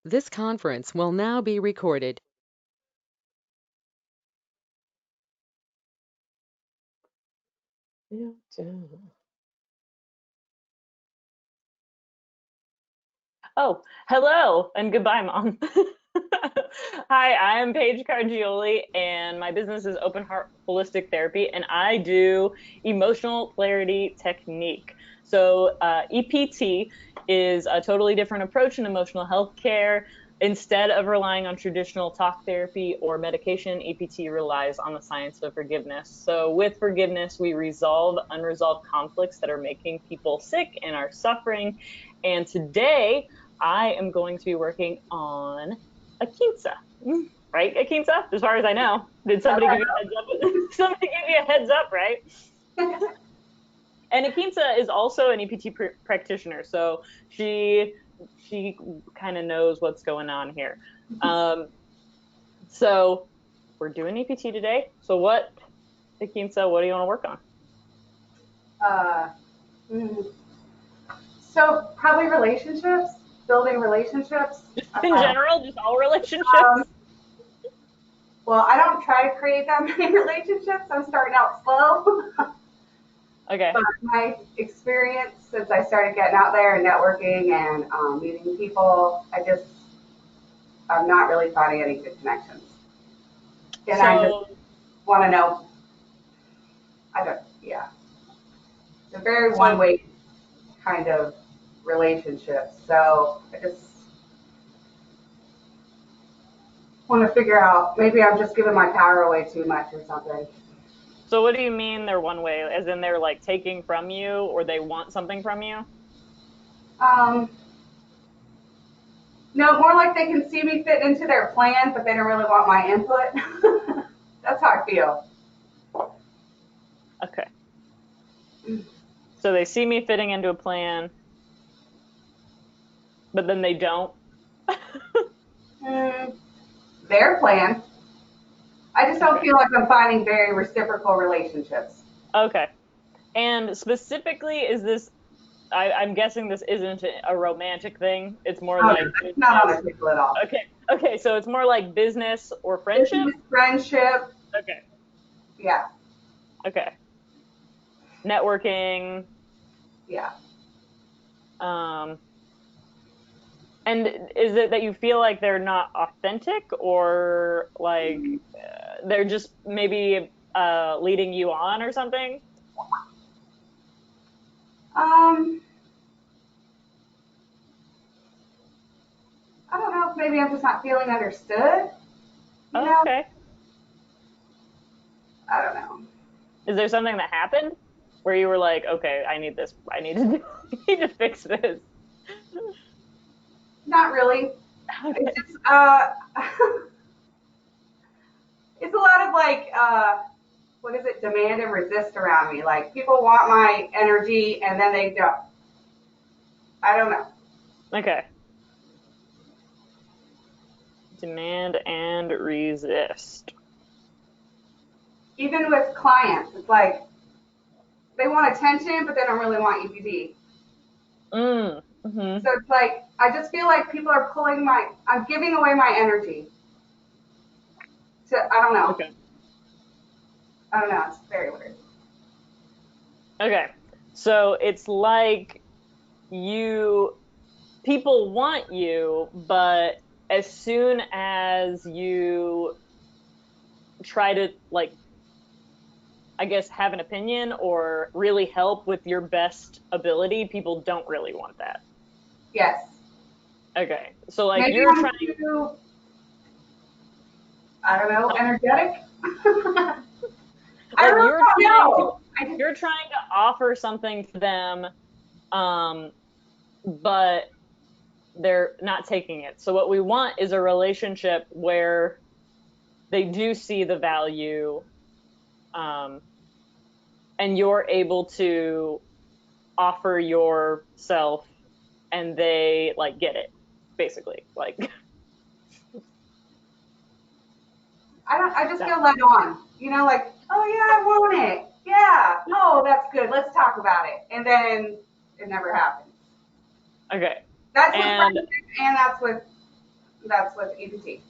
This conference will now be recorded. Oh, hello and goodbye, Mom. Hi, I'm Paige Cargioli, and my business is Open Heart Holistic Therapy, and I do emotional clarity technique. So, EPT is a totally different approach in emotional health care. Instead of relying on traditional talk therapy or medication, EPT relies on the science of forgiveness. So, with forgiveness, we resolve unresolved conflicts that are making people sick and are suffering. And today, I am going to be working on Ekintza. Right, Ekintza? As far as I know. Did somebody give you a heads up? Somebody give you a heads up, right? And Ekintza is also an EPT practitioner, so she kind of knows what's going on here. So we're doing EPT today. So what, Ekintza, what do you want to work on? Uh, mm, so probably relationships, building relationships. Just in general, just all Um, relationships? well, I don't try to create that many relationships. I'm starting out slow, Okay. but my experience since I started getting out there and networking and meeting people, I'm not really finding any good connections. And I just So want to know. I don't. Yeah, it's a very so one-way kind of relationship. So I just want to figure out, maybe I'm just giving my power away too much or something. So what do you mean they're one way? As in they're like taking from you or they want something from you? Um, no, more like they can see me fit into their plan, but they don't really want my input. That's how I feel. Okay. So they see me fitting into a plan, but then they don't. Mm, their plan. I just don't Okay. feel like I'm finding very reciprocal relationships. Okay. And specifically, is this, I'm guessing this isn't a romantic thing. It's more Oh, no, like that's not on business. the table at all. Okay. Okay. So it's more like business or friendship? Business, friendship, Okay. yeah, Okay. Networking. yeah. Um, and is it that you feel like they're not authentic or like they're just maybe leading you on or something? Um, I don't know if maybe I'm just not feeling understood. You Oh, know, okay. I don't know. Is there something that happened where you were like, okay, I need this, I need to, I need to fix this? Not really. It's Okay. just it's a lot of like what is it, demand and resist around me. Like people want my energy and then they don't. I don't know. Okay. Demand and resist. Even with clients, it's like they want attention, but they don't really want EPD. Mm-hmm. So it's like I just feel like people are pulling my. I'm giving away my energy. To I don't know. Okay. I don't know. It's very weird. Okay. So it's like you, people want you, but as soon as you try to like, I guess, have an opinion or really help with your best ability, people don't really want that. Yes. Okay. So like Maybe you're I'm trying, too. I don't know. Energetic. I like really don't know. I just. you're trying to offer something to them, um, but they're not taking it. So what we want is a relationship where they do see the value, um, and you're able to offer yourself and they like get it basically like I don't. I just that. feel led on. You know, like, oh yeah, I want it. Yeah. Oh, that's good. Let's talk about it. And then it never happens. Okay. That's with And friendship and that's with That's with EPT.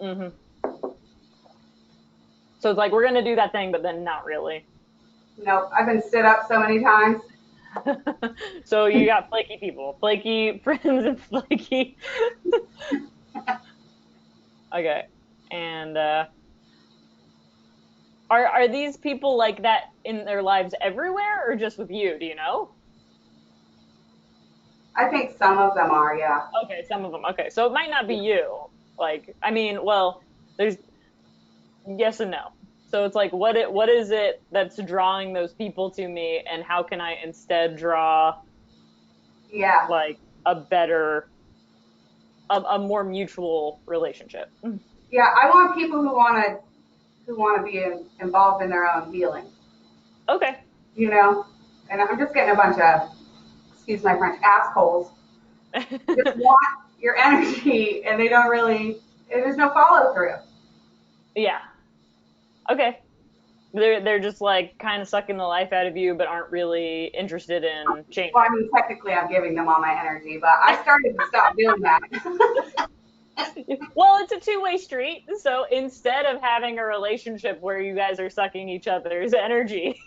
Mm-hmm. So it's like, we're going to do that thing, but then not really. Nope, I've been stood up so many times. So you got flaky people, flaky friends and flaky. Okay. And are these people like that in their lives everywhere or just with you? Do you know? I think some of them are, yeah. Okay, some of them. Okay. So it might not be you. Like, I mean, well, there's yes and no. So it's like, what is it that's drawing those people to me, and how can I instead draw Yeah. like a better, a more mutual relationship? Yeah, I want people who want to be involved in their own healing, Okay. you know? And I'm just getting a bunch of, excuse my French, assholes. Just want your energy and they don't really, there's no follow through. Yeah. Okay. They're just like kind of sucking the life out of you, but aren't really interested in changing. Well, I mean, technically I'm giving them all my energy, but I started to stop doing that. Well, it's a two-way street. So instead of having a relationship where you guys are sucking each other's energy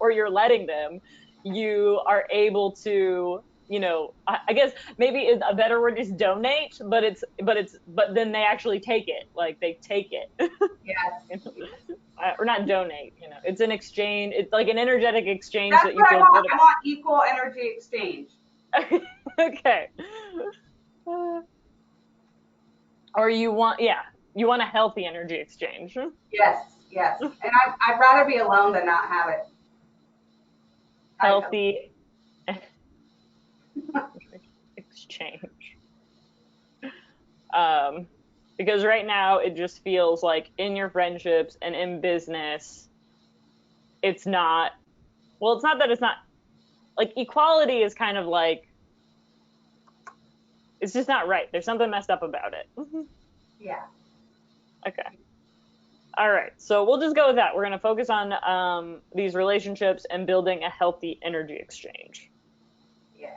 or you're letting them, you are able to, I guess maybe a better word is donate, but then they actually take it. Like they take it. Yes. Or not donate, it's an exchange. It's like an energetic exchange That's that you what I feel want. good I want equal energy exchange. about. Okay. Or you want a healthy energy exchange. Yes, yes. And I'd rather be alone than not have it. Healthy exchange. Because right now it just feels like in your friendships and in business, it's not, well, it's not that it's not, like equality is kind of like, it's just not right. There's something messed up about it. Yeah. Okay. All right. So we'll just go with that. We're going to focus on these relationships and building a healthy energy exchange. Yeah.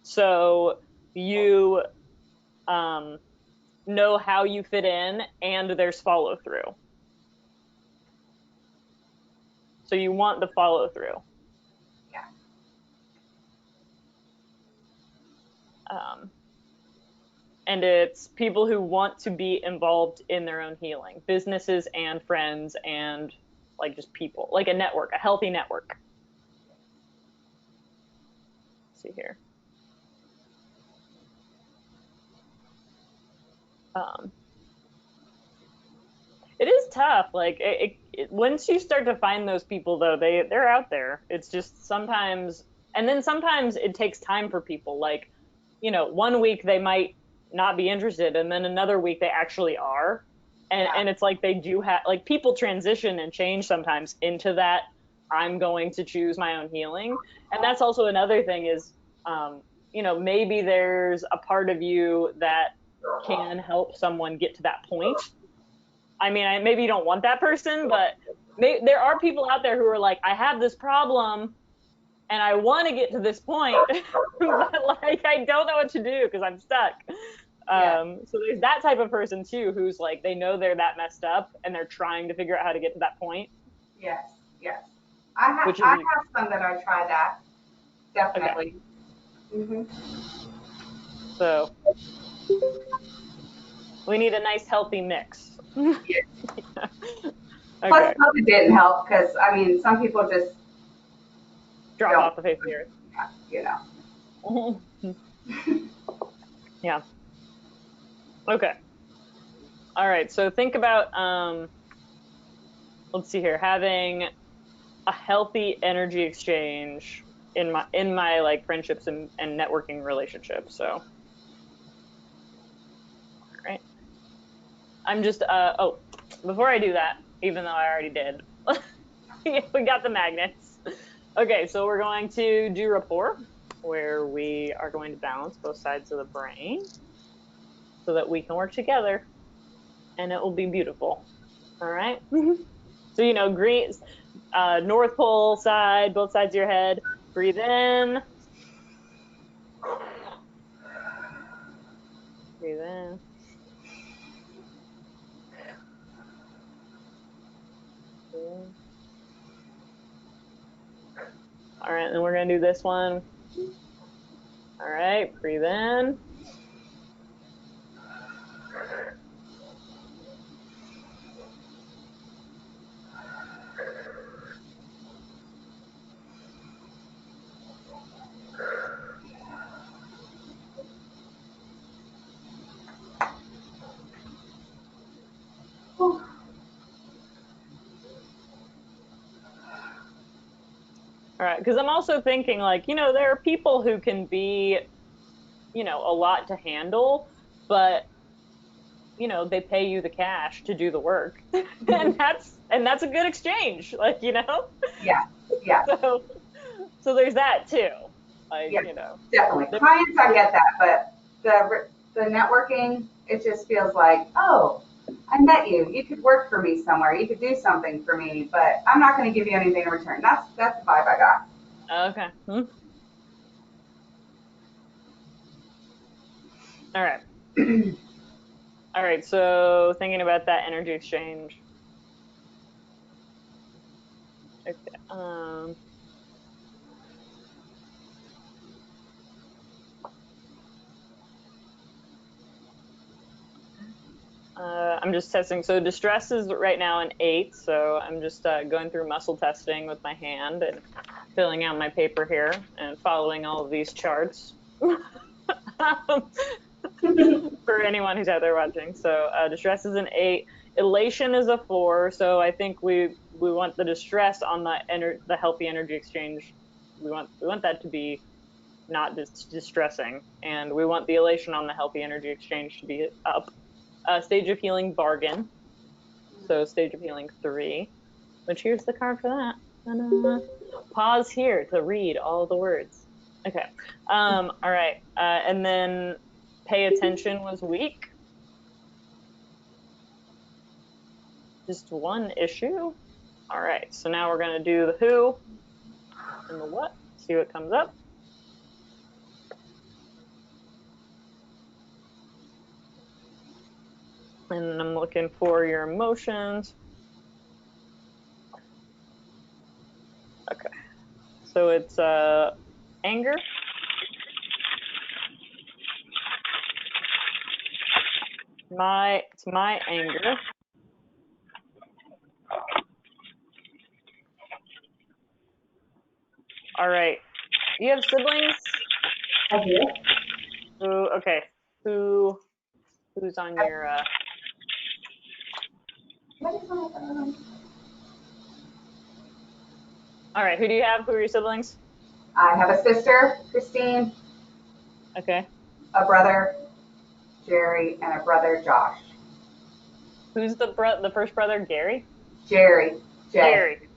So you know how you fit in and there's follow through. So you want the follow through. Yeah. And it's people who want to be involved in their own healing, businesses and friends and like just people, like a network, a healthy network. Let's see here. It is tough. Like once you start to find those people, though, they're out there. It's just sometimes, and then sometimes it takes time for people. Like, 1 week they might not be interested, and then another week they actually are. And it's like they do have, like, people transition and change sometimes into that. I'm going to choose my own healing, and that's also another thing is, maybe there's a part of you that can help someone get to that point. I mean, maybe you don't want that person, but there are people out there who are like, I have this problem and I want to get to this point, but like, I don't know what to do because I'm stuck. So there's that type of person too, who's like, they know they're that messed up and they're trying to figure out how to get to that point. Yes, yes. I have some that I tried that. Definitely. Okay. So we need a nice healthy mix. Yeah. Okay. Plus, COVID didn't help because, I mean, some people just drop off the face of the earth. Yeah. Okay. All right. So think about, let's see here, having a healthy energy exchange in my like friendships and networking relationships. So, all right. I'm just, before I do that, even though I already did, we got the magnets. Okay. So we're going to do rapport, where we are going to balance both sides of the brain so that we can work together and it will be beautiful. All right. So, green, North Pole side, both sides of your head. Breathe in. in. Breathe in. All right, then we're gonna do this one. All right, breathe in. All right, because I'm also thinking, like, there are people who can be, a lot to handle, but they pay you the cash to do the work, and that's a good exchange, like, Yeah, yeah, so there's that too, like, yeah, definitely. Clients, I get that, but the networking, it just feels like, oh, I met you. You could work for me somewhere. You could do something for me, but I'm not going to give you anything in return. That's the vibe I got. Okay. All right. All right, so thinking about that energy exchange. Okay. I'm just testing. So distress is right now an 8. So I'm just going through muscle testing with my hand and filling out my paper here and following all of these charts for anyone who's out there watching. So distress is an 8. Elation is a 4. So I think we want the distress on the healthy energy exchange. We want that to be not distressing, and we want the elation on the healthy energy exchange to be up. Stage of healing bargain. So stage of healing 3. Which here's the card for that. Pause here to read all the words. Okay. All right. And then pay attention was weak. Just one issue. All right. So now we're going to do the who and the what. See what comes up. And I'm looking for your emotions. Okay. So it's anger. It's my anger. All right. Do you have siblings? I do. Okay. Who's on your All right, who do you have? Who are your siblings? I have a sister, Christine, Okay. a brother, Jerry, and a brother, Josh. Who's the first brother? Gary? Jerry, Jay. Gary.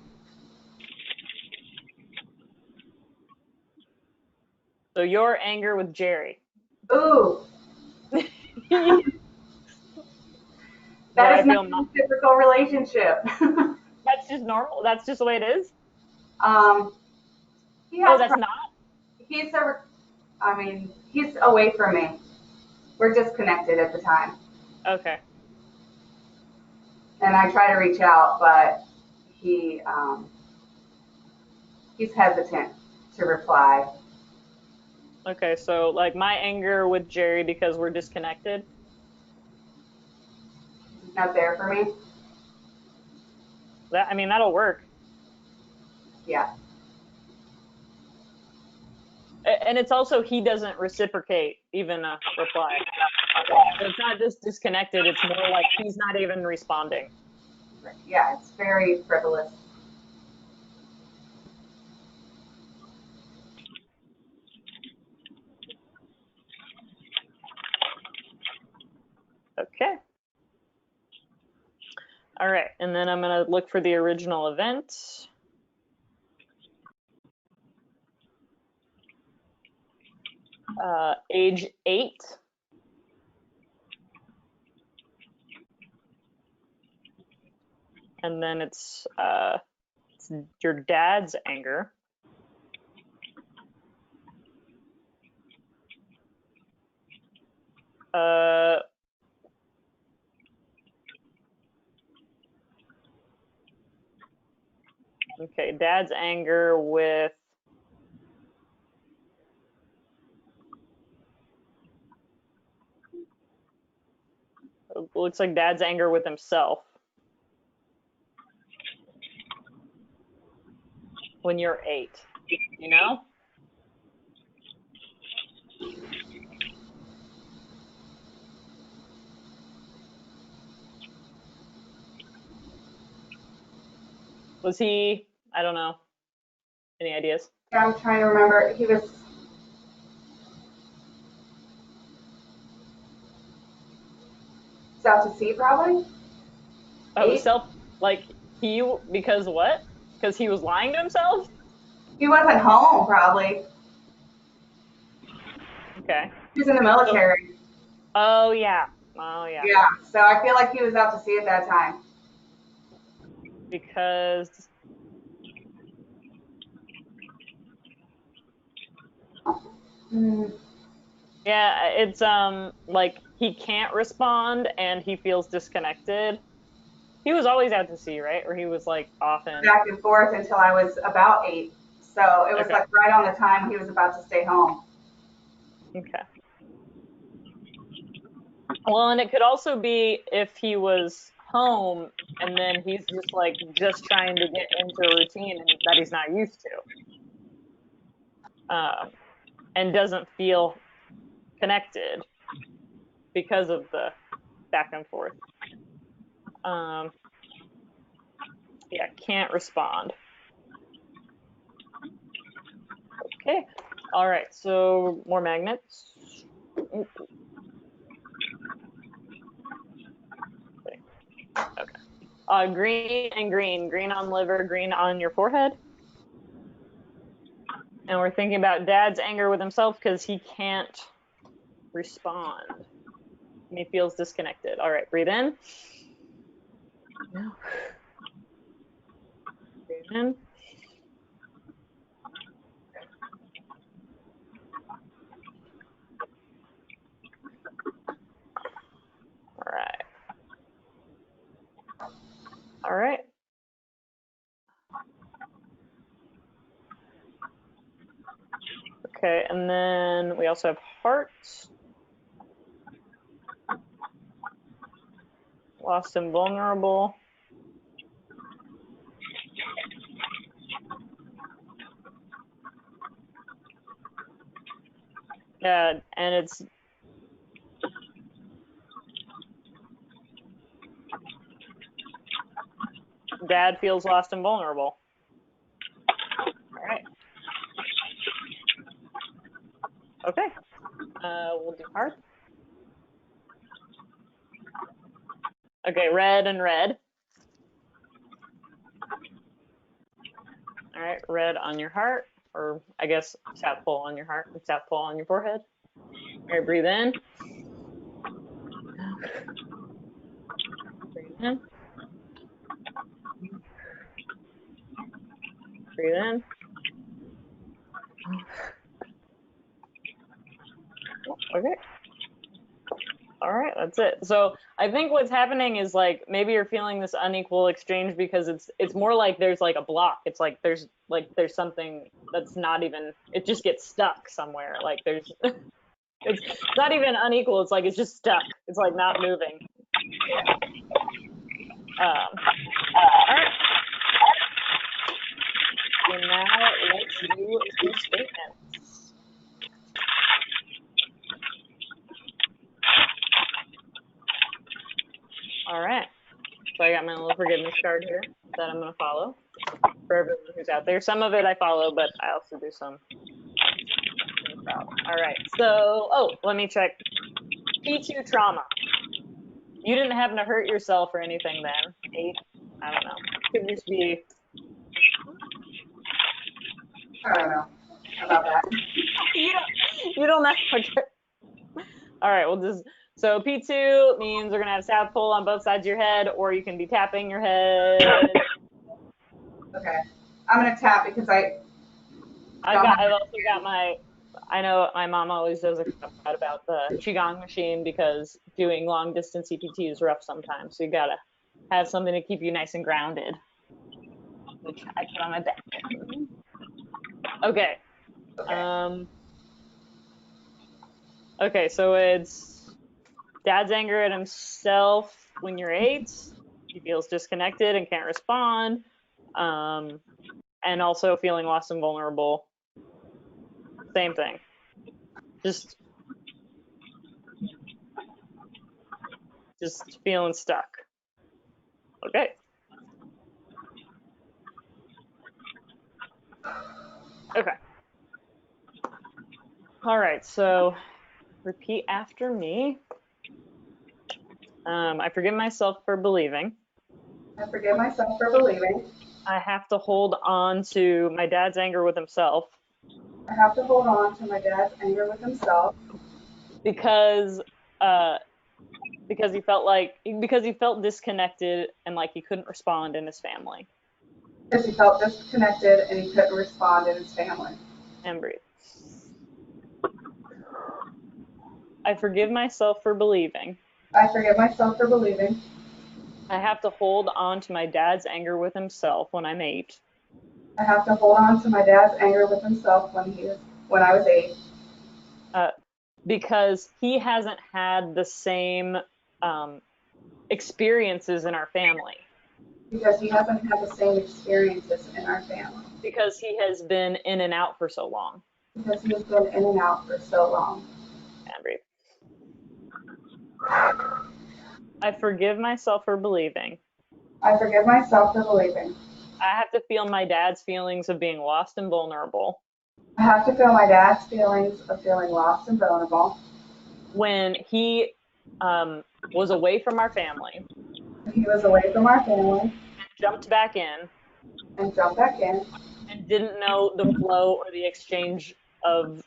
So your anger with Jerry. Ooh, That that is not a typical relationship. That's just normal. That's just the way it is. He has That's not. He's away from me. We're disconnected at the time. Okay. And I try to reach out, but he's hesitant to reply. Okay, so like my anger with Jerry because we're disconnected. He's not there for me. That'll work. Yeah. And it's also he doesn't reciprocate even a reply. So it's not just disconnected, it's more like he's not even responding. Yeah, it's very frivolous. Okay. All right, and then I'm gonna look for the original event. Age 8. And then it's your dad's anger. Uh, okay, dad's anger with looks like dad's anger with himself when you're 8, you know? Was he, I don't know, any ideas? Yeah, I'm trying to remember. He was out to sea, probably. Oh, 8. like because what? Because he was lying to himself? He wasn't home, probably. Okay. He was in the military. Oh, yeah. Oh, yeah. Yeah, so I feel like he was out to sea at that time. Because yeah, it's like he can't respond and he feels disconnected. He was always out to sea, right? Or he was like often. Back and forth until I was about 8. So it was Okay. like right on the time he was about to stay home. Okay. Well, and it could also be if he was home and then he's just trying to get into a routine that he's not used to, and doesn't feel connected because of the back and forth. Yeah, can't respond. Okay. All right. So more magnets. Okay. Green and green. Green on liver, green on your forehead. And we're thinking about dad's anger with himself because he can't respond. And he feels disconnected. All right, breathe in. Breathe in. All right. All right. Okay, and then we also have hearts. Lost and vulnerable. Yeah, and it's dad feels lost and vulnerable. All right. Okay. We'll do heart. Okay, red and red. All right, red on your heart, or I guess South Pole on your heart and South Pole on your forehead. All right, breathe in. Breathe in. Breathe in. Okay. All right, that's it. So I think what's happening is like maybe you're feeling this unequal exchange because it's more like there's like a block. It's like there's something that's not even, it just gets stuck somewhere. Like there's it's not even unequal. It's like it's just stuck. It's like not moving. All right. And now let's do some statements. All right. So I got my little forgiveness card here that I'm going to follow for everyone who's out there. Some of it I follow, but I also do some. All right. So, let me check. P2 trauma. You didn't happen to hurt yourself or anything then? 8? I don't know. Could just be. I don't know about that. You don't know. Okay. All right. Well, so P2 means we're gonna have South Pole on both sides of your head, or you can be tapping your head. Okay, I'm gonna tap because I've also got my I know my mom always does a lot about the qigong machine because doing long distance EPT is rough sometimes. So you gotta have something to keep you nice and grounded, which I put on my back. Okay. Okay. Okay, so it's dad's anger at himself when you're 8. He feels disconnected and can't respond. And also feeling lost and vulnerable. Same thing. Just feeling stuck. Okay. Okay. All right, so repeat after me. I forgive myself for believing. I forgive myself for believing. I have to hold on to my dad's anger with himself I have to hold on to my dad's anger with himself because uh because he felt disconnected and like he couldn't respond in his family. because he felt disconnected and he couldn't respond in his family. And breathe. I forgive myself for believing. I forgive myself for believing. I have to hold on to my dad's anger with himself when I'm 8. I have to hold on to my dad's anger with himself when I was 8. Because he hasn't had the same experiences in our family. Because he hasn't had the same experiences in our family. Because he has been in and out for so long. Because he has been in and out for so long. And breathe. I forgive myself for believing. I forgive myself for believing. I have to feel my dad's feelings of being lost and vulnerable. I have to feel my dad's feelings of feeling lost and vulnerable. When he was away from our family. He was away from our family. And jumped back in. And jumped back in. And didn't know the flow or the exchange of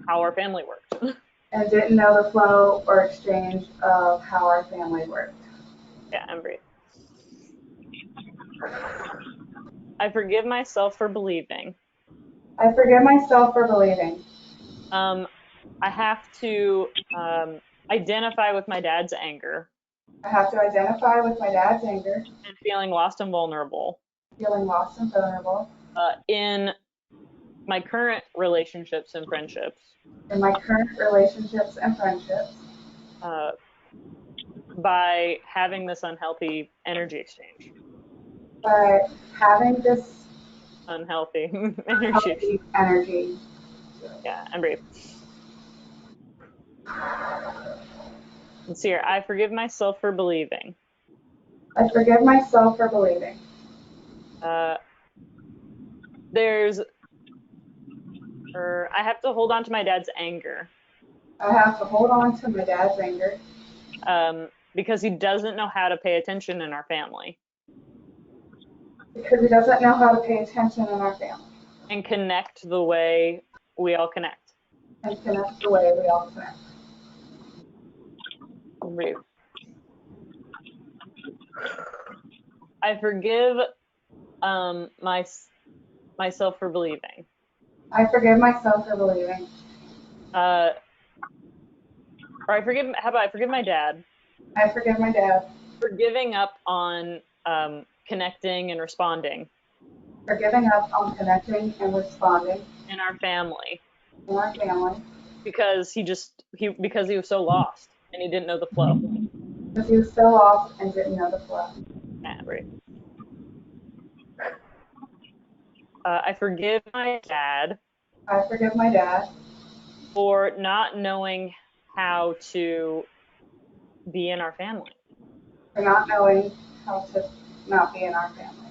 how our family worked. And didn't know the flow or exchange of how our family worked. Yeah, and breathe. I forgive myself for believing. I forgive myself for believing. I have to identify with my dad's anger. I have to identify with my dad's anger. And feeling lost and vulnerable. Feeling lost and vulnerable. In my current relationships and friendships. In my current relationships and friendships. By having this unhealthy energy exchange. By having this unhealthy energy. Yeah, and breathe. Let's see here. I forgive myself for believing. I forgive myself for believing. I have to hold on to my dad's anger. I have to hold on to my dad's anger. Because he doesn't know how to pay attention in our family. Because he doesn't know how to pay attention in our family. And connect the way we all connect. And connect the way we all connect. Breathe. I forgive myself for believing. I forgive myself for believing. Or I forgive. How about I forgive my dad? I forgive my dad. For giving up on connecting and responding. For giving up on connecting and responding. In our family. In our family. Because he was so lost and he didn't know the flow. Because he was so lost and didn't know the flow. Yeah, right. I forgive my dad. I forgive my dad. For not knowing how to be in our family. For not knowing how to not be in our family.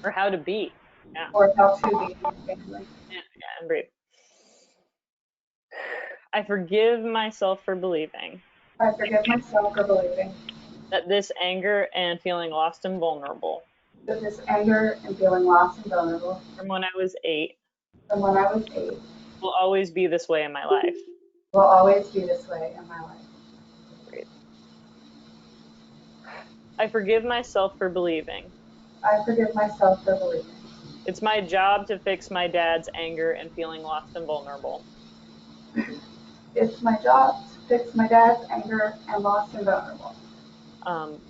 Or how to be. Yeah. Or how to be in our family. Yeah, and breathe. I forgive myself for believing. I forgive myself for believing. That this anger and feeling lost and vulnerable. That this anger and feeling lost and vulnerable. From when I was 8. From when I was 8. Will always be this way in my life. Will always be this way in my life. Breathe. I forgive myself for believing. I forgive myself for believing. It's my job to fix my dad's anger and feeling lost and vulnerable. It's my job to fix my dad's anger and lost and vulnerable. Um,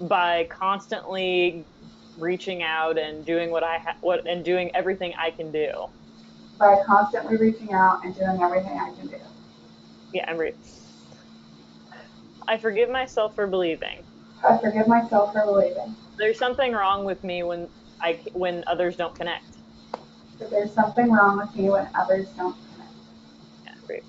by constantly reaching out and doing and doing everything I can do. By constantly reaching out and doing everything I can do. Yeah, I'm ready. I forgive myself for believing. I forgive myself for believing There's something wrong with me when others don't connect. that there's something wrong with me when others don't connect. Yeah, great.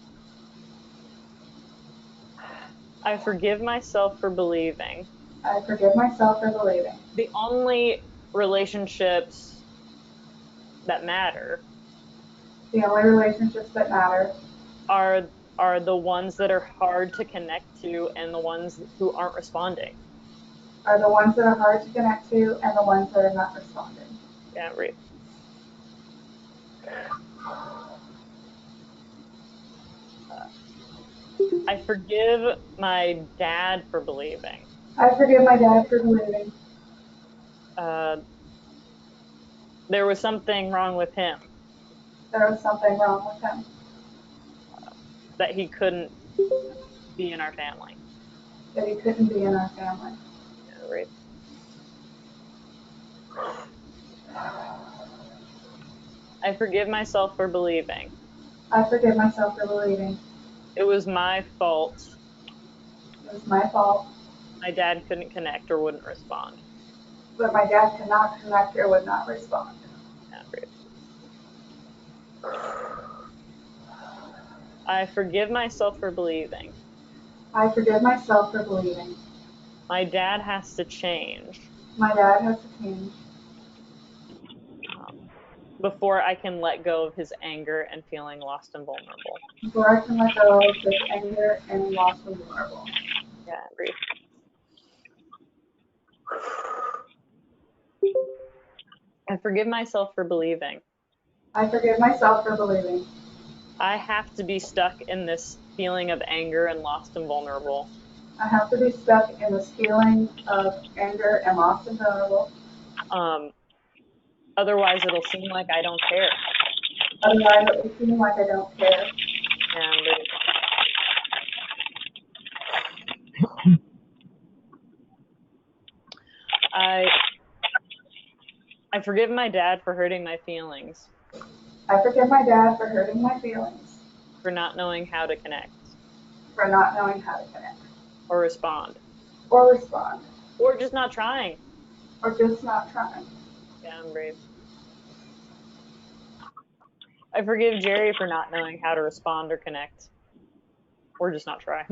I forgive myself for believing. I forgive myself for believing The only relationships that matter the only relationships that matter are the ones that are hard to connect to and the ones who aren't responding. are the ones that are hard to connect to and the ones that are not responding. Yeah, right. I forgive my dad for believing. I forgive my dad for believing There was something wrong with him, there was something wrong with him, that he couldn't be in our family. that he couldn't be in our family. Yeah, right. I forgive myself for believing. I forgive myself for believing It was my fault. it was my fault, My dad couldn't connect or wouldn't respond. but my dad could not connect or would not respond. Yeah, right. I forgive myself for believing. I forgive myself for believing My dad has to change my dad has to change before I can let go of his anger and feeling lost and vulnerable. before I can let go of this anger and loss and vulnerable. Yeah, I agree. I forgive myself for believing. I forgive myself for believing I have to be stuck in this feeling of anger and lost and vulnerable. I have to be stuck in this feeling of anger and lost and vulnerable. Otherwise, it'll seem like I don't care. Otherwise, it will seem like I don't care. And I forgive my dad for hurting my feelings, I forgive my dad for hurting my feelings, for not knowing how to connect for not knowing how to connect or respond, or respond, or just not trying. or just not trying. Yeah, I'm brave. I forgive Jerry for not knowing how to respond or connect, or just not try.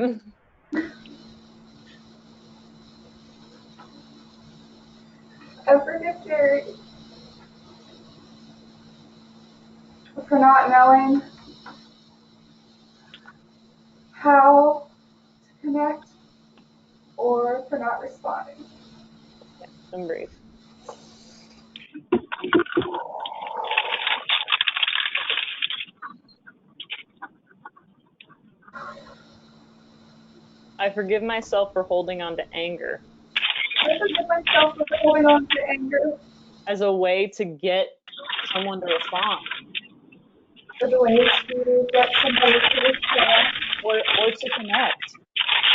I forgive Jerry for not knowing how to connect or for not responding. Yeah, I'm brave. I forgive myself for holding on to anger I forgive myself for holding on to anger as a way to get someone to respond, as a way to get somebody to respond or to connect,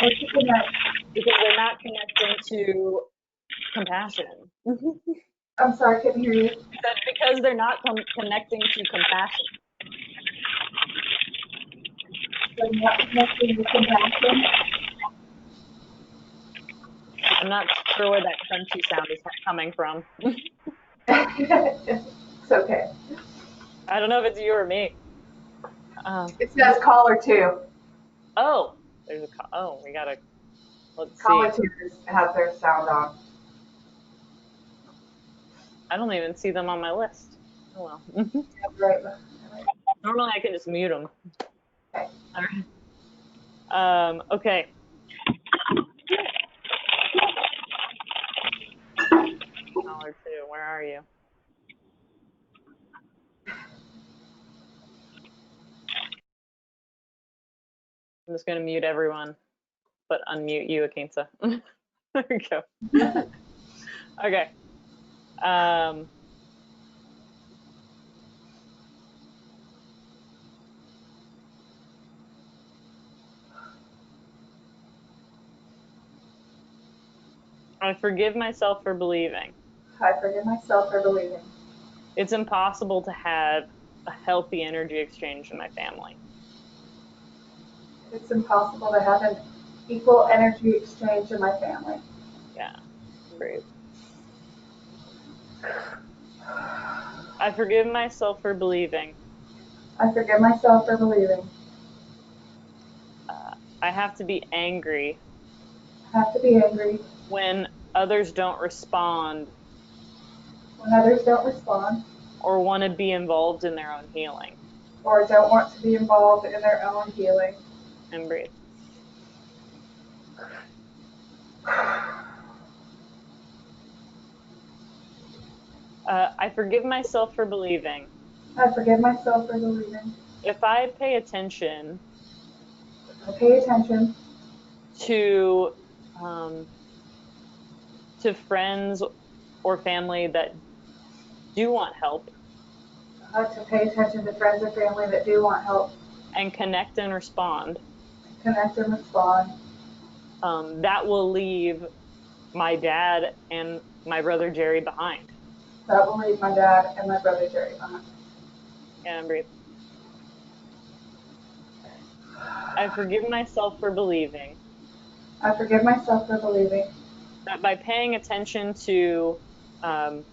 or to connect. because they're not connecting to compassion. I'm sorry, I couldn't hear you. Because they're not connecting to compassion. They're not connecting with compassion. I'm not sure where that crunchy sound is coming from. It's okay. I don't know if it's you or me. It says caller two. Oh, we gotta, let's Caller see. two has their sound on. I don't even see them on my list. Oh well. Right. Normally I can just mute them. Okay. All right. Okay. Caller two, where are you? I'm just gonna mute everyone, but unmute you, Ekintza. There we go. Okay. I forgive myself for believing I forgive myself for believing it's impossible to have a healthy energy exchange in my family. it's impossible to have an equal energy exchange in my family. Yeah, great. I forgive myself for believing I forgive myself for believing I have to be angry I have to be angry when others don't respond when others don't respond or want to be involved in their own healing. or don't want to be involved in their own healing. And breathe. I forgive myself for believing I forgive myself for believing if I pay attention I pay attention to um, friends or family that do want help to pay attention to friends and family that do want help, and connect and respond, connect and respond. that will leave my dad and my brother Jerry behind. That will leave my dad and my brother Jerry behind. And breathe. I forgive myself for believing I forgive myself for believing that by paying attention um,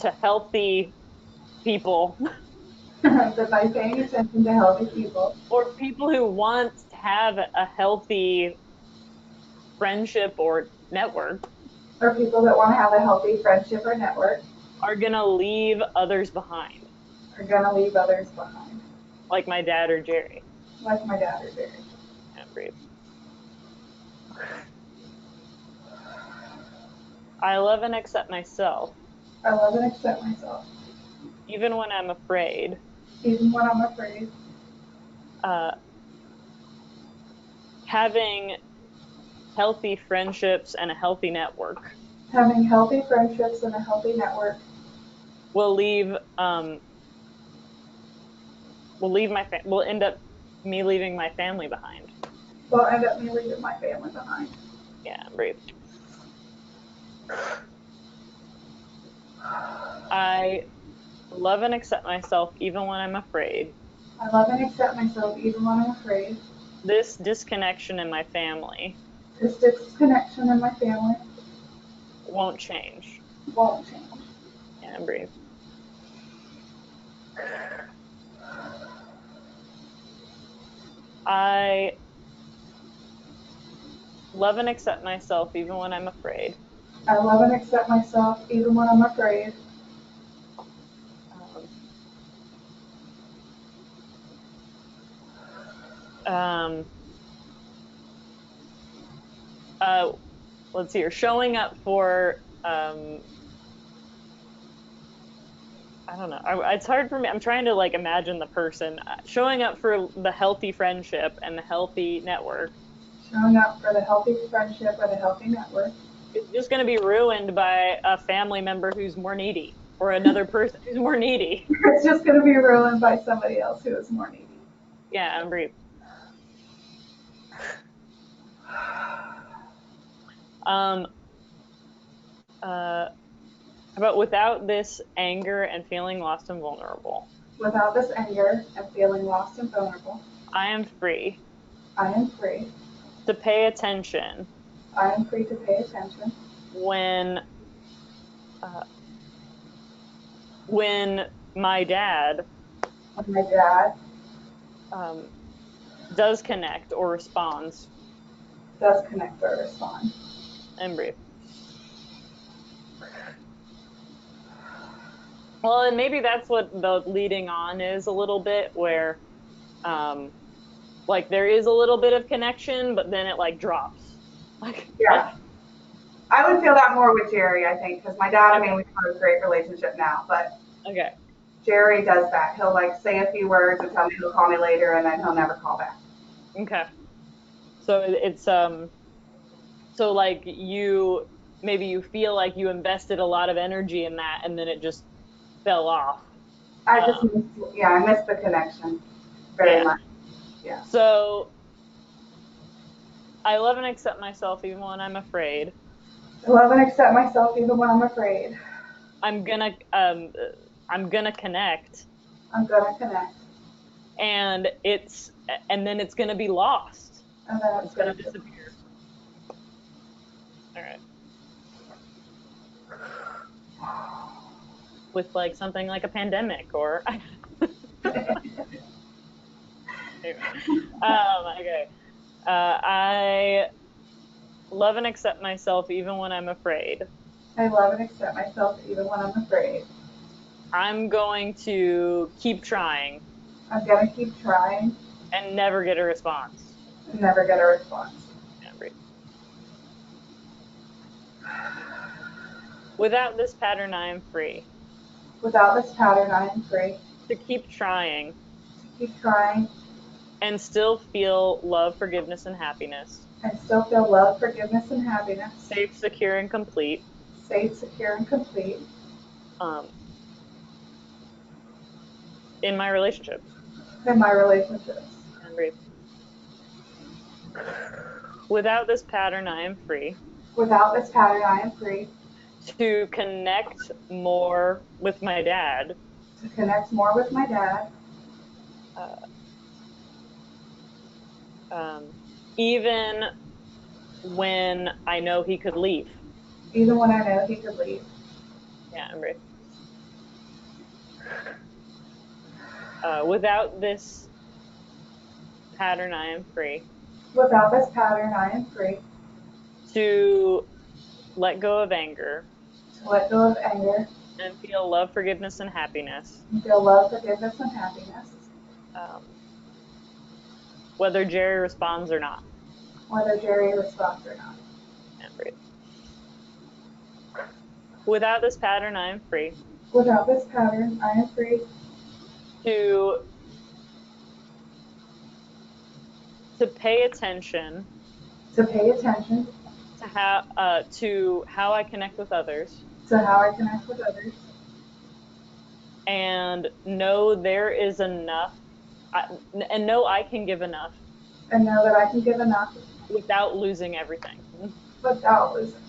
to healthy people that by paying attention to healthy people or people who want to have a healthy friendship or network or people that want to have a healthy friendship or network are going to leave others behind, are going to leave others behind, like my dad or Jerry. like my dad or Jerry. And breathe. I love and accept myself, I love and accept myself, even when I'm afraid. even when I'm afraid. Uh, having healthy friendships and a healthy network Having healthy friendships and a healthy network will will end up me leaving my family behind. will end up me leaving my family behind. Yeah, breathe. I love and accept myself even when I'm afraid. I love and accept myself even when I'm afraid. This disconnection in my family This disconnection in my family won't change. won't change. And breathe. I love and accept myself even when I'm afraid. I love and accept myself even when I'm afraid. Um, uh, let's see here. Showing up for I don't know. It's hard for me. I'm trying to like imagine the person showing up for the healthy friendship and the healthy network. Showing up for the healthy friendship or the healthy network. It's just going to be ruined by a family member who's more needy or another person who's more needy. It's just going to be ruined by somebody else who is more needy. Yeah, and breathe. How about without this anger and feeling lost and vulnerable? Without this anger and feeling lost and vulnerable, I am free I am free. to pay attention I am free to pay attention when when my dad when my dad does connect or responds. does connect or respond. And breathe. Well, and maybe that's what the leading on is a little bit, where like there is a little bit of connection, but then it like drops. Like Yeah. I would feel that more with Jerry, I think, because my dad, I mean, we have a great relationship now, but okay. Jerry does that. He'll like say a few words and tell me he'll call me later, and then he'll never call back. Okay. So it's so like maybe you feel like you invested a lot of energy in that and then it just fell off. I just miss, yeah, I miss the connection very Yeah. much. Yeah. So I love and accept myself even when I'm afraid. I love and accept myself even when I'm afraid. I'm gonna connect, I'm gonna connect. and then it's gonna be lost. And then It's gonna disappear. All right. With like something like a pandemic or okay. I love and accept myself even when I'm afraid. I love and accept myself even when I'm afraid. I'm going to keep trying I'm gonna keep trying and never get a response. and never get a response. Without this pattern, I am free. Without this pattern, I am free To keep trying to keep trying and still feel love, forgiveness, and happiness. and still feel love, forgiveness, and happiness. Safe, secure, and complete. Safe, secure, and complete. In my relationships. In my relationships. And breathe. Without this pattern, I am free. Without this pattern, I am free to connect more with my dad. To connect more with my dad. Even when I know he could leave. Even when I know he could leave. Yeah, I'm ready. Without this pattern, I am free. Without this pattern, I am free. To let go of anger. To let go of anger. And feel love, forgiveness, and happiness. And feel love, forgiveness, and happiness. Whether Jerry responds or not. Whether Jerry responds or not. And breathe. Without this pattern, I am free. Without this pattern, I am free. To pay attention. To pay attention. To how I connect with others. To how I connect with others. And know there is enough. And know I can give enough. And know that I can give enough. Without losing everything. Without losing.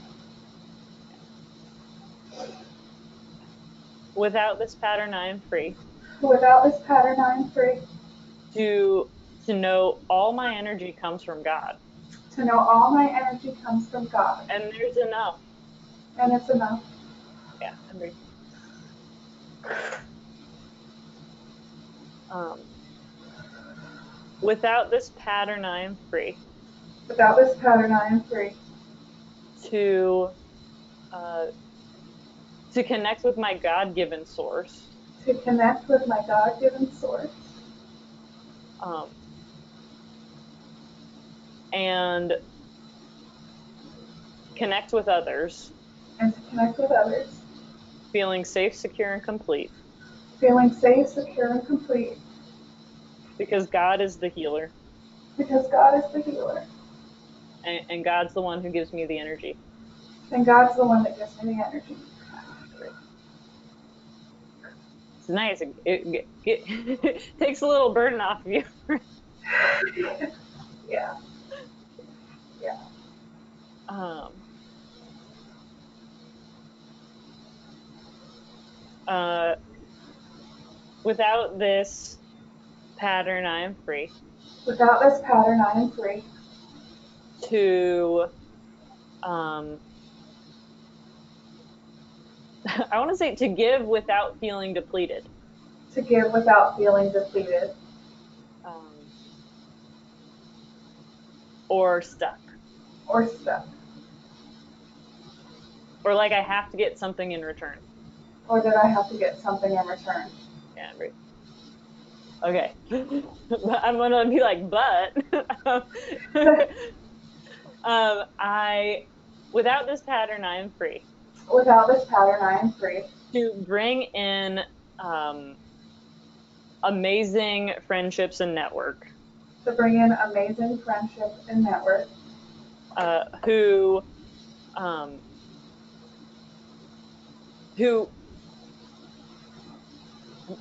Without this pattern, I am free. Without this pattern, I am free. To know all my energy comes from God. To know all my energy comes from God. And there's enough. And it's enough. Yeah, I'm free. Without this pattern, I am free. Without this pattern, I am free. To connect with my God-given source. To connect with my God-given source. And connect with others. And to connect with others. Feeling safe, secure, and complete. Feeling safe, secure, and complete. Because God is the healer. Because God is the healer. And God's the one who gives me the energy. And God's the one that gives me the energy. It's nice. It takes a little burden off of you. Yeah. Yeah. Without this pattern, I am free. Without this pattern, I am free. To I want to say to give without feeling depleted. To give without feeling depleted. Or stuck. Or stuck. Or like I have to get something in return. Or that I have to get something in return. Yeah, I'm free. Okay. I'm gonna be like, but without this pattern, I am free. Without this pattern, I am free. To bring in amazing friendships and network. To bring in amazing friendship and network. Who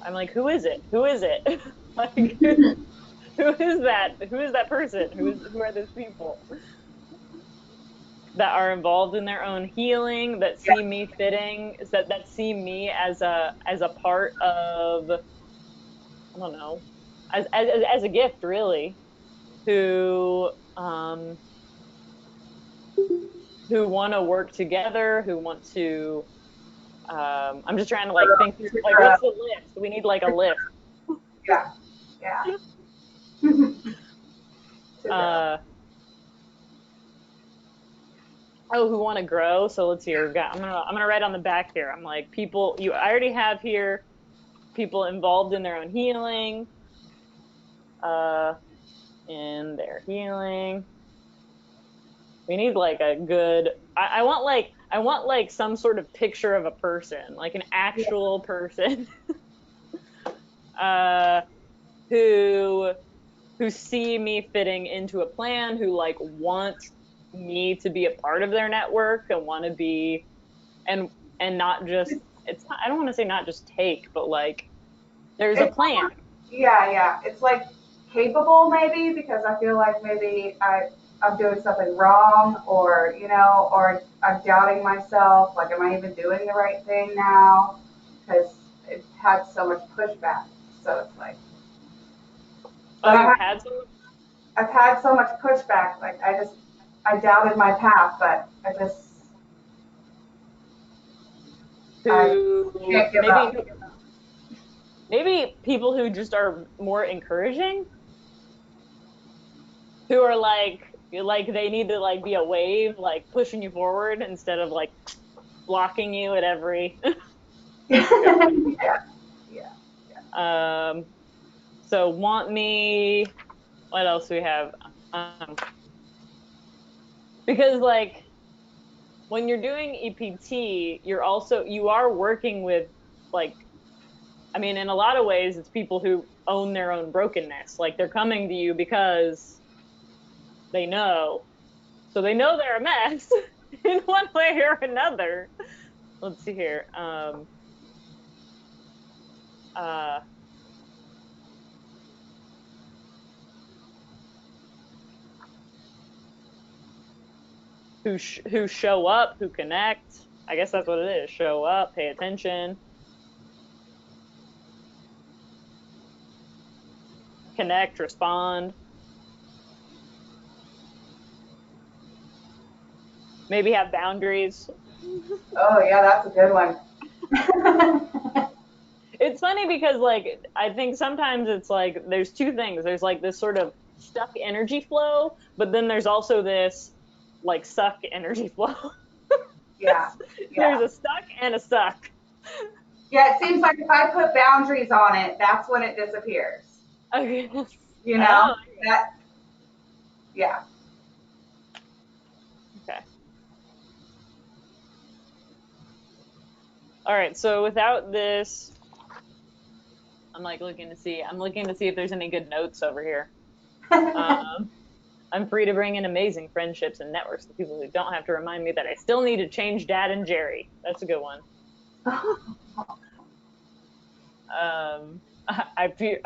I'm like, who is it? Who is it? Like, who is that? Who is that person? Who are those people? that are involved in their own healing, that Yeah. see me fitting, that see me as a part of, I don't know, as a gift, really, who who want to work together, who want to. I'm just trying to like think through, like, what's the list? We need like a list. Yeah. Yeah. Uh, oh, who want to grow? So let's see. I'm gonna write on the back here. I'm like, people. I already have here people involved in their own healing. In their healing. We need like a good. I want like some sort of picture of a person, like an Yeah. actual person, uh, who see me fitting into a plan, who like want me to be a part of their network and want to be, and not just, it's not, I don't want to say not just take, but like there's a It's plan. Yeah, yeah. It's like capable maybe because I feel like maybe I'm doing something wrong or, or I'm doubting myself. Like, am I even doing the right thing now? Because it's had so much pushback. So it's like, Oh, but you've had some I've had so much pushback. Like, I doubted my path, but I who can't give up. maybe people who just are more encouraging, who are like they need to like be a wave, like pushing you forward instead of like blocking you at every. Yeah, yeah. So want me. What else do we have? Because like when you're doing EPT, you are working with, like, I mean, in a lot of ways, it's people who own their own brokenness. Like they're coming to you because they know. So they know they're a mess in one way or another. Let's see here. Uh, who show up, who connect. I guess that's what it is. Show up, pay attention, connect, respond. Maybe have boundaries. Oh, yeah, that's a good one. It's funny because like I think sometimes it's like there's two things. There's like this sort of stuck energy flow, but then there's also this like suck energy flow. Yeah, There's yeah. a stuck and a suck. Yeah, it seems like if I put boundaries on it, that's when it disappears. Okay. You Oh, know? That, yeah. okay. All right. So without this, I'm like looking to see. I'm looking to see if there's any good notes over here. Um, I'm free to bring in amazing friendships and networks to people who don't have to remind me that I still need to change Dad and Jerry. That's a good one.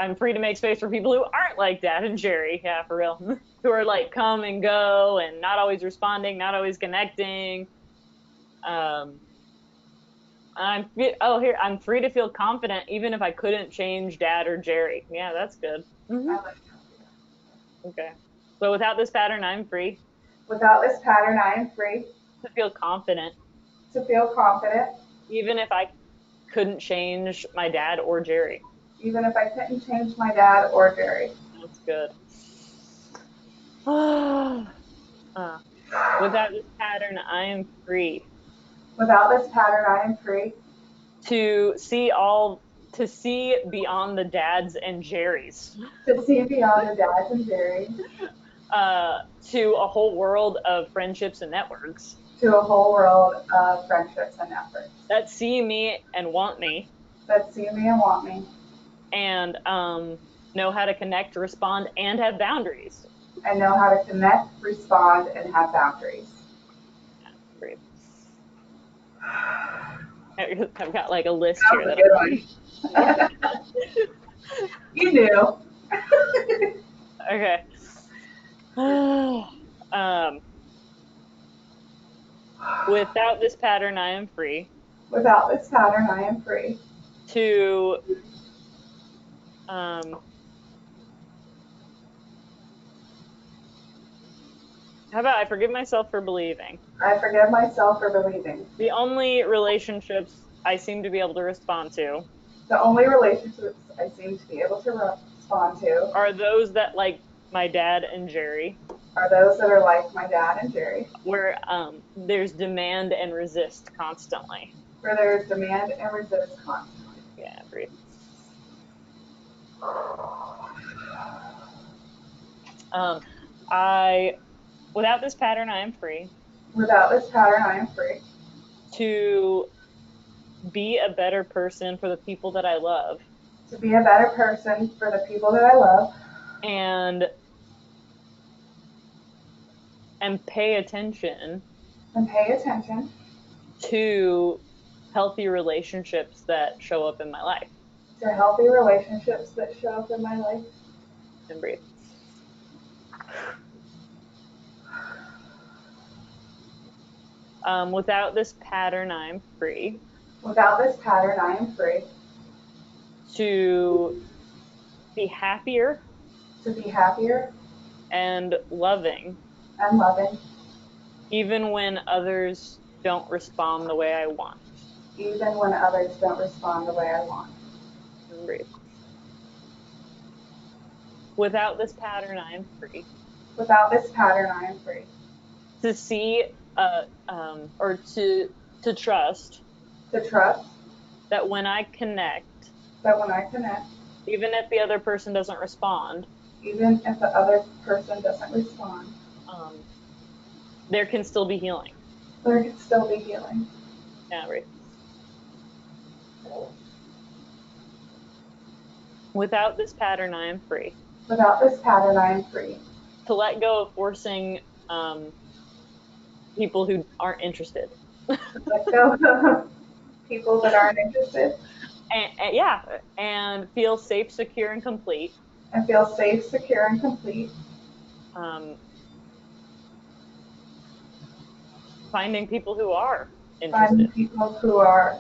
I'm free to make space for people who aren't like Dad and Jerry. Yeah, for real. Who are like come and go and not always responding, not always connecting. Um, I'm free to feel confident even if I couldn't change Dad or Jerry. Yeah, that's good. I like Okay. So without this pattern, I'm free Without this pattern, I am free to feel confident to feel confident, even if I couldn't change my dad or Jerry. even if I couldn't change my dad or Jerry. That's good. Without this pattern, I am free Without this pattern, I am free to see beyond the dads and Jerry's, to see beyond the dads and Jerry to a whole world of friendships and networks to a whole world of friendships and efforts that see me and want me that see me and want me and know how to connect, respond, and have boundaries. and know how to connect, respond, and have boundaries. Great. I've got like a list That here was a that good one. You knew. Okay. Without this pattern, I am free Without this pattern, I am free to how about I forgive myself for believing I forgive myself for believing the only relationships I seem to be able to respond to the only relationships I seem to be able to respond to are those that like my dad and Jerry, are those that are like my dad and Jerry, where there's demand and resist constantly. where there is demand and resist constantly. Yeah, breathe. I without this pattern, I am free Without this pattern, I am free to be a better person for the people that I love to be a better person for the people that I love and pay attention and pay attention to healthy relationships that show up in my life. to healthy relationships that show up in my life. And breathe. Without this pattern, I'm free Without this pattern, I am free to be happier to be happier and loving, and loving, even when others don't respond the way I want. even when others don't respond the way I want. And breathe. Without this pattern, I am free Without this pattern, I am free to see or to trust to trust that when I connect, that when I connect, even if the other person doesn't respond, even if the other person doesn't respond, there can still be healing. there can still be healing. Yeah, right. Without this pattern, I am free Without this pattern, I am free to let go of forcing people who aren't interested. let go of people that aren't interested and feel safe, secure, and complete. and feel safe, secure, and complete. Finding people who are Finding interested. people who are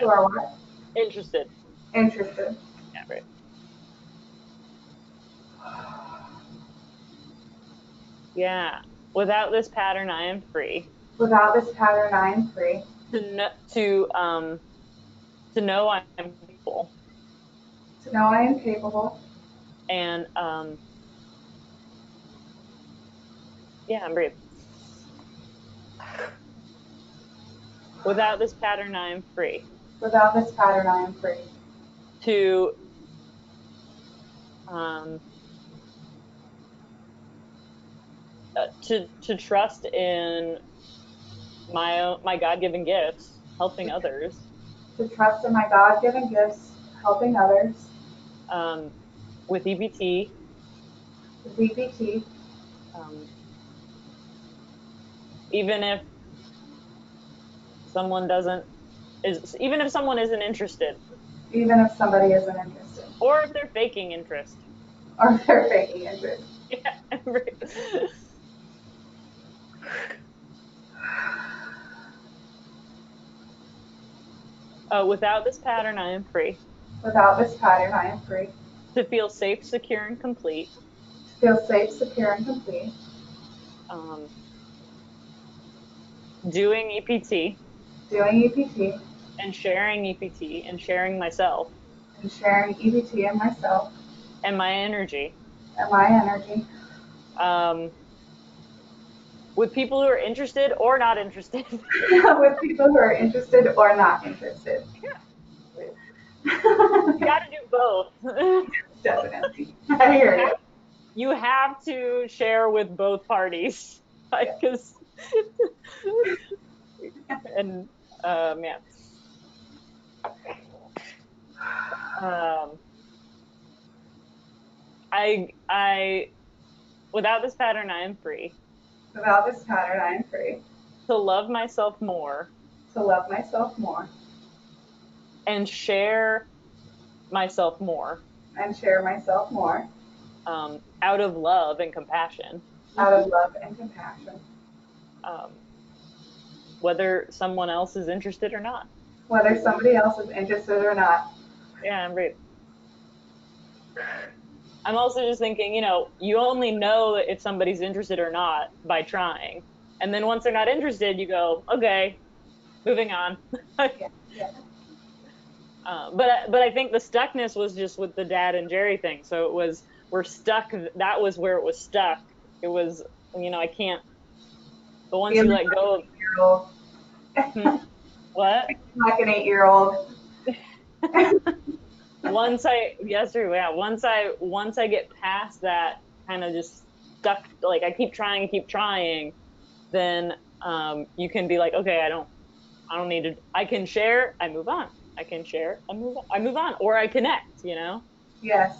what? Interested. Interested. Yeah, right. Yeah. Without this pattern, I am free Without this pattern, I am free to know I am capable to know I am capable and yeah, and breathe. Without this pattern, I am free Without this pattern, I am free to trust in my God-given gifts, helping others, to trust in my God-given gifts, helping others, with EPT, with EPT, even if someone isn't interested, even if somebody isn't interested, or if they're faking interest, or if they're faking interest. Yeah. Without this pattern, I am free Without this pattern, I am free to feel safe, secure, and complete. to feel safe, secure, and complete. Doing EPT. Doing EPT. And sharing EPT and sharing myself. And sharing EPT and myself. And my energy. And my energy. With people who are interested or not interested. With people who are interested or not interested. Yeah. You got to do both. Definitely. I hear you. You have to share with both parties. Because and yeah. I without this pattern, I am free. Without this pattern, I am free to love myself more. To love myself more. And share myself more. And share myself more. Out of love and compassion. Out of love and compassion. whether someone else is interested or not. Whether somebody else is interested or not. Yeah, I'm great. I'm also just thinking, you only know if somebody's interested or not by trying. And then once they're not interested, you go, okay, moving on. Yeah. Yeah. But I think the stuckness was just with the Dad and Jerry thing. So it was, we're stuck. That was where it was stuck. It was, I can't. But once you let go of 8-year-old. what? Like an 8-year-old. Once I get past that kind of just stuck, like I keep trying, then you can be like, okay, I don't need to. I can share. I move on. I can share. I move on, or I connect. Yes.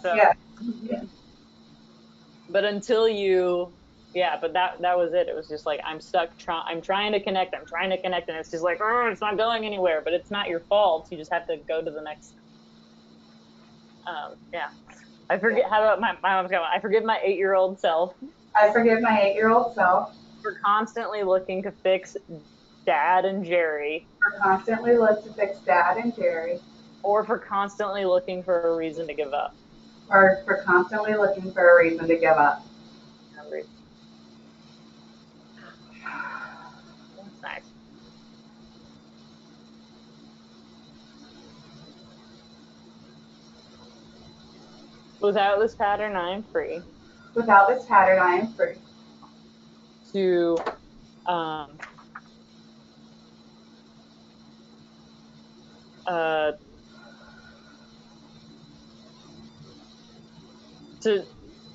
So, yes. but until you, yeah. But that was it. It was just like I'm stuck. I'm trying to connect. And it's just like, oh, it's not going anywhere. But it's not your fault. You just have to go to the next. Yeah. I forget. How about my mom's going? I forgive my 8-year-old self. I forgive my 8-year-old self For constantly looking to fix Dad and Jerry. for constantly looking to fix Dad and Jerry. Or for constantly looking for a reason to give up. Or for constantly looking for a reason to give up. That's nice. Without this pattern, I am free. Without this pattern, I am free. To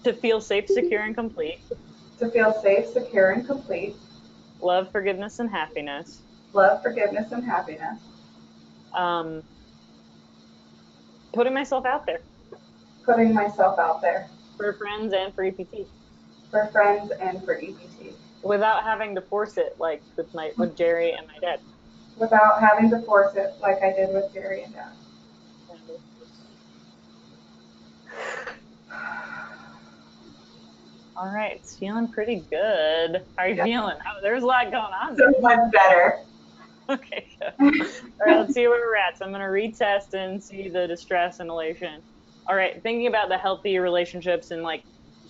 to feel safe, secure, and complete. To feel safe, secure, and complete. Love, forgiveness, and happiness. Love, forgiveness, and happiness. Putting myself out there. Putting myself out there. For friends and for EPT. For friends and for EPT. Without having to force it, like with Jerry and my dad. Without having to force it, like I did with Jerry and Dad. All right, it's feeling pretty good. How are you feeling? Oh, there's a lot going on. So much better. Okay, good. All right, let's see where we're at. So I'm going to retest and see the distress and elation. All right, thinking about the healthy relationships and like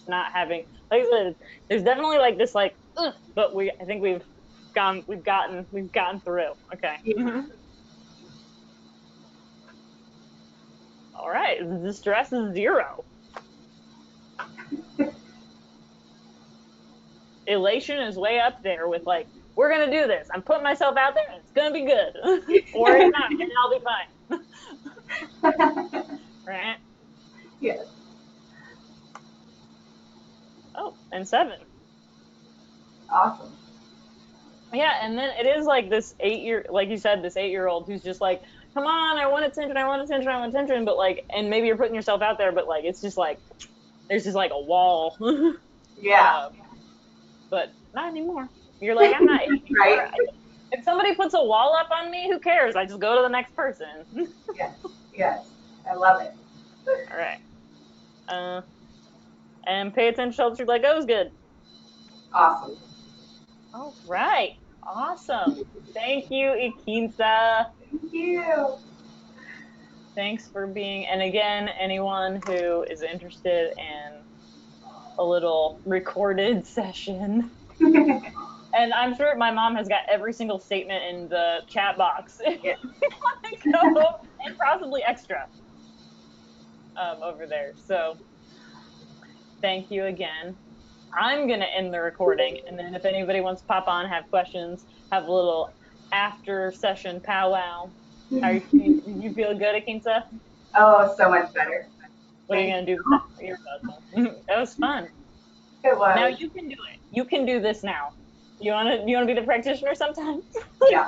not having, like I said, there's definitely like this like, ugh, but I think we've gotten through. Okay. Yeah. All right, the distress is 0. Elation is way up there with like, we're gonna do this. I'm putting myself out there and it's gonna be good. Or it's not, and I'll be fine. Right? Yes. Oh, and 7. Awesome. Yeah, and then it is like this like you said, this 8-year-old who's just like, come on, I want attention, but like, and maybe you're putting yourself out there, but like, it's just like, there's just like a wall. Yeah. But not anymore. You're like, I'm not 8 anymore. Right. If somebody puts a wall up on me, who cares? I just go to the next person. Yes. Yes. I love it. All right. And pay attention to the truth like goes good. Awesome. All right. Awesome. Thank you, Ekintza. Thank you. Thanks for being, and again, anyone who is interested in a little recorded session. And I'm sure my mom has got every single statement in the chat box. Yeah. And possibly extra over there. So thank you again. I'm going to end the recording. And then if anybody wants to pop on, have questions, have a little after session powwow. How you feel good, Ekintza? Oh, so much better. What are you going to do? That was fun. It was. Now you can do it. You can do this now. You want to be the practitioner sometime? Yeah.